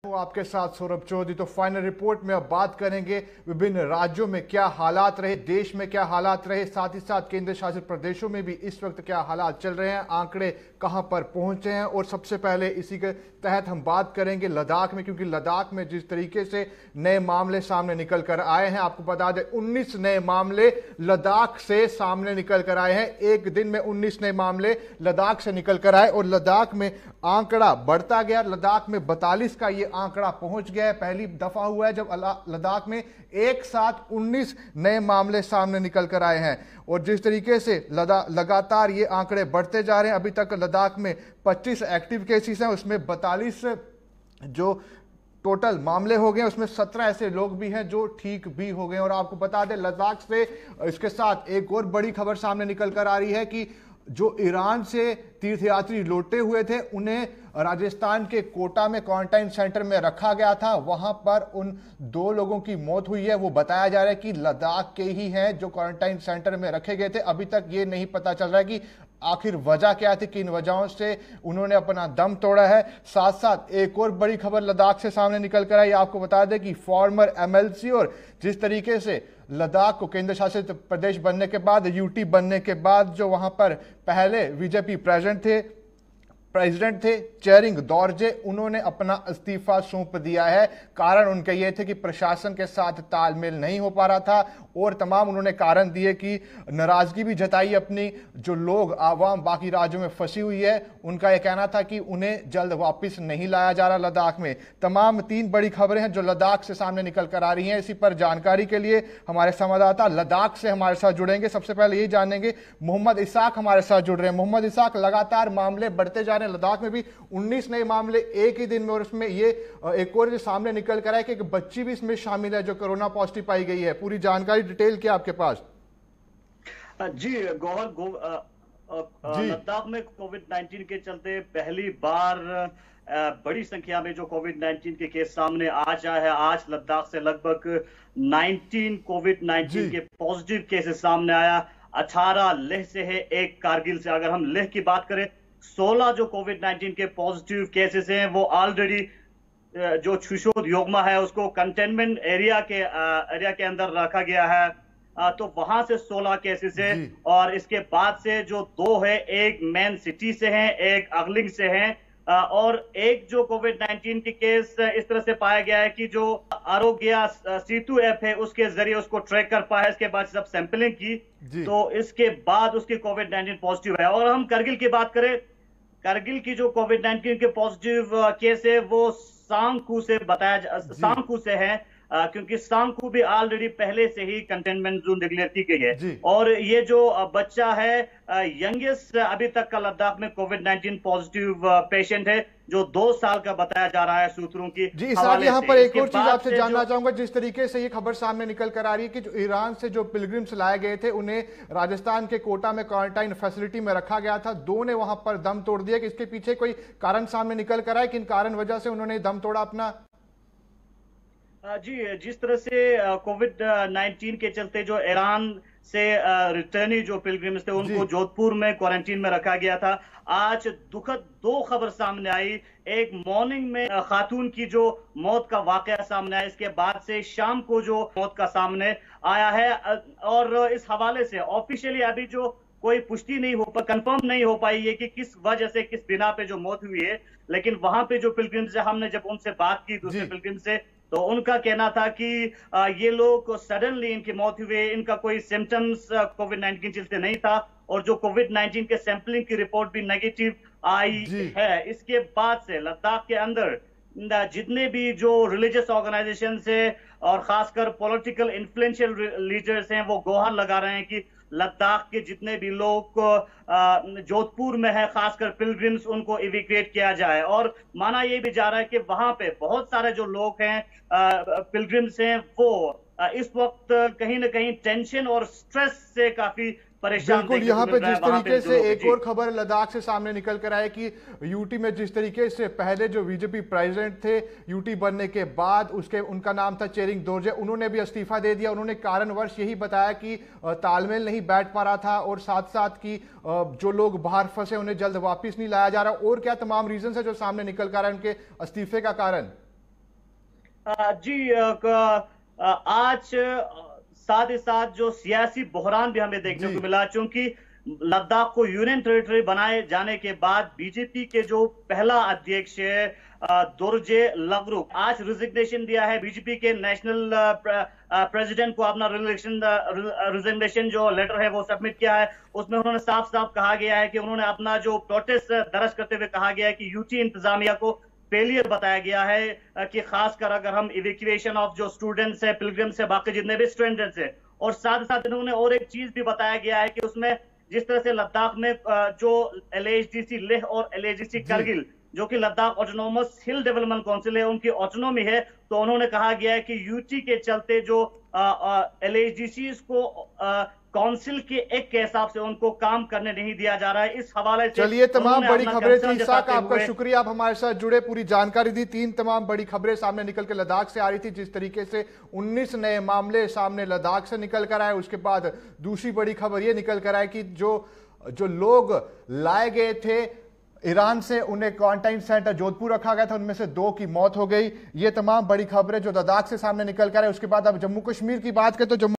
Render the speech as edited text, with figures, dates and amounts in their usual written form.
हूं आपके साथ सौरभ चौधरी। तो फाइनल रिपोर्ट में अब बात करेंगे विभिन्न राज्यों में क्या हालात रहे, देश में क्या हालात रहे, साथ ही साथ केंद्र शासित प्रदेशों में भी इस वक्त क्या हालात चल रहे हैं, आंकड़े कहां पर पहुंचे हैं। और सबसे पहले इसी के तहत हम बात करेंगे लद्दाख में, क्योंकि लद्दाख में जिस तरीके से नए मामले सामने निकल कर आए हैं, आपको बता दें 19 नए मामले लद्दाख से सामने निकल कर आए हैं। एक दिन में 19 नए मामले लद्दाख से निकल कर आए और लद्दाख में आंकड़ा बढ़ता गया। लद्दाख में 42 का ये आंकड़ा पहुंच गया है। पहली दफा हुआ है जब लद्दाख में एक साथ 19 नए मामले सामने निकल कर आए हैं। और जिस तरीके से लगातार ये आंकड़े बढ़ते जा रहे हैं, अभी तक लद्दाख में 25 एक्टिव केसेस हैं, उसमें 42 जो टोटल मामले हो गए, उसमें 17 ऐसे लोग भी हैं जो ठीक भी हो गए। और आपको बता दें लद्दाख से इसके साथ एक और बड़ी खबर सामने निकल कर आ रही है कि जो ईरान से तीर्थयात्री लौटे हुए थे उन्हें राजस्थान के कोटा में क्वारंटाइन सेंटर में रखा गया था। वहां पर उन 2 लोगों की मौत हुई है। वो बताया जा रहा है कि लद्दाख के ही हैं जो क्वारंटाइन सेंटर में रखे गए थे। अभी तक ये नहीं पता चल रहा है कि आखिर वजह क्या थी, किन वजहों से उन्होंने अपना दम तोड़ा है। साथ साथ एक और बड़ी खबर लद्दाख से सामने निकल कर आई। आपको बता दें कि फॉर्मर एमएलसी और जिस तरीके से लद्दाख को केंद्र शासित प्रदेश बनने के बाद, यूटी बनने के बाद, जो वहां पर पहले बीजेपी प्रेसिडेंट थे चेरिंग दोरजे, उन्होंने अपना इस्तीफा सौंप दिया है। कारण उनके ये थे कि प्रशासन के साथ तालमेल नहीं हो पा रहा था और तमाम उन्होंने कारण दिए कि नाराजगी भी जताई अपनी। जो लोग आवाम बाकी राज्यों में फंसी हुई है, उनका यह कहना था कि उन्हें जल्द वापस नहीं लाया जा रहा लद्दाख में। तमाम 3 बड़ी खबरें हैं जो लद्दाख से सामने निकल कर आ रही हैं। इसी पर जानकारी के लिए हमारे संवाददाता लद्दाख से हमारे साथ जुड़ेंगे। सबसे पहले यही जानेंगे, मोहम्मद इसाक हमारे साथ जुड़ रहे हैं। मोहम्मद इसाक, लगातार मामले बढ़ते जा रहे हैं, लद्दाख में भी 19 नए मामले एक ही दिन में, और उसमें ये एक और जो सामने निकल कर है कि एक बच्ची भी इसमें शामिल है जो कोरोना पॉजिटिव पाई गई है। पूरी जानकारी डिटेल क्या आपके पास? जी गौहर, लद्दाख में कोविड-19 के चलते पहली बार बड़ी संख्या में जो कोविड-19 के केस सामने आज आया है। आज लद्दाख से लगभग 19 कोविड-19 के पॉजिटिव केसेस सामने आया। 18 लेह से है, 1 कारगिल से। अगर हम लेह की बात करें, 16 जो कोविड-19 के पॉजिटिव केसेस हैं वो ऑलरेडी जो छुशोद योगमा है उसको कंटेनमेंट एरिया के अंदर रखा गया है। तो वहां से 16 केसेस है और इसके बाद से जो 2 है, एक मेन सिटी से हैं, एक अगलिंग से हैं। और एक जो कोविड-19 के केस इस तरह से पाया गया है कि जो आरोग्य सेतु ऐप है उसके जरिए उसको ट्रैक कर पाया। इसके बाद जब सैंपलिंग की तो इसके बाद उसकी कोविड-19 पॉजिटिव है। और हम करगिल की बात करें, करगिल की जो कोविड-19 के पॉजिटिव केस है वो सांगकू से है, क्योंकि सांगकू भी ऑलरेडी पहले से ही कंटेनमेंट जोन डिक्लेयर की गई है। और ये जो बच्चा है यंगेस्ट अभी तक का लद्दाख में कोविड-19 पॉजिटिव पेशेंट है, जो 2 साल का बताया जा रहा है सूत्रों की। जी यहाँ पर एक और चीज आपसे जानना चाहूंगा। जिस तरीके से ये खबर सामने निकल कर आ रही है कि जो ईरान से जो पिलग्रिम्स लाए गए थे उन्हें राजस्थान के कोटा में क्वारंटाइन फैसिलिटी में रखा गया था, 2 ने वहां पर दम तोड़ दिया, कि इसके पीछे कोई कारण सामने निकल कर आए, किन कारण वजह से उन्होंने दम तोड़ा अपना? जी, जिस तरह से कोविड-19 के चलते जो ईरान से रिटर्नी जो पिलग्रिम्स थे उनको जोधपुर में क्वारंटीन में रखा गया था। आज दुखद 2 खबर सामने आई। एक मॉर्निंग में खातून की जो मौत का वाकया सामने आया, इसके बाद से शाम को जो मौत का सामने आया है। और इस हवाले से ऑफिशियली अभी जो कोई पुष्टि नहीं हो कंफर्म नहीं हो पाई है कि किस वजह से, किस बिना पे जो मौत हुई है। लेकिन वहां पे जो पिलग्रिम्स है, हमने जब उनसे बात की दूसरे पिलग्रिम से, तो उनका कहना था कि ये लोग सडनली इनकी मौत हुई, इनका कोई सिम्टम्स कोविड-19 के चलते नहीं था। और जो कोविड-19 के सैंपलिंग की रिपोर्ट भी नेगेटिव आई है। इसके बाद से लद्दाख के अंदर जितने भी जो रिलीजियस ऑर्गेनाइजेशन है और खासकर पॉलिटिकल इन्फ्लुएंशियल लीडर्स हैं, वो गुहार लगा रहे हैं कि लद्दाख के जितने भी लोग जोधपुर में है, खासकर पिलग्रिम्स, उनको इवैक्यूएट किया जाए। और माना यह भी जा रहा है कि वहां पे बहुत सारे जो लोग हैं, पिलग्रिम्स हैं, वो इस वक्त कहीं ना कहीं टेंशन और स्ट्रेस से काफी परेशान। बिल्कुल, यहाँ पे जिस तरीके से एक और खबर लद्दाख से सामने निकल कर आए कि यूटी में जिस तरीके से पहले जो बीजेपी प्रेसिडेंट थे यूटी बनने के बाद, उनका नाम था चेरिंग दोरजे, उन्होंने भी इस्तीफा दे दिया। उन्होंने कारणवश यही बताया कि तालमेल नहीं बैठ पा रहा था और साथ साथ कि जो लोग बाहर फंसे उन्हें जल्द वापिस नहीं लाया जा रहा। और क्या तमाम रीजन है जो सामने निकल कर आए उनके इस्तीफे का कारण? जी आज साथ ही साथ जो सियासी बहरान भी हमें देखने जी को मिला, क्योंकि लद्दाख को यूनियन टेरिटरी बनाए जाने के बाद बीजेपी के जो पहला अध्यक्ष है दोरजे लगरुक, आज रिजिग्नेशन दिया है। बीजेपी के नेशनल प्रेसिडेंट को अपना रिजिग्नेशन जो लेटर है वो सबमिट किया है। उसमें उन्होंने साफ साफ कहा गया है कि उन्होंने अपना जो प्रोटेस्ट दर्ज करते हुए कहा गया है कि यूटी इंतजामिया को फेलियर बताया गया है कि खासकर अगर हम इवैक्यूएशन ऑफ जो स्टूडेंट्स है, पिलग्रिम्स है, बाकी जितने भी स्टूडेंट्स है, और साथ ही साथ इन्होंने और एक चीज भी बताया गया है कि उसमें जिस तरह से लद्दाख में जो एलएचडीसी लेह और एलएचडीसी करगिल जो कि लद्दाख ऑटोनोमस हिल डेवलपमेंट काउंसिल है उनकी ऑटोनोमी है, तो उन्होंने कहा गया है कि यूटी के चलते जो एलएचडीसी को काउंसिल के एक के हिसाब से उनको काम करने नहीं दिया जा रहा है। इस हवाले से चलिए, तमाम बड़ी खबरें थी इसाक, जताते आपका हुए शुक्रिया, आप हमारे साथ जुड़े, पूरी जानकारी दी। 3 तमाम बड़ी खबरें सामने निकल के लद्दाख से आ रही थी, जिस तरीके से 19 नए मामले सामने लद्दाख से निकल कर आए। उसके बाद दूसरी बड़ी खबर ये निकल कर आए कि जो लोग लाए गए थे ईरान से, उन्हें क्वारंटाइन सेंटर जोधपुर रखा गया था, उनमें से 2 की मौत हो गई। ये तमाम बड़ी खबरें जो लद्दाख से सामने निकल कर आए। उसके बाद अब जम्मू कश्मीर की बात करें तो जम्मू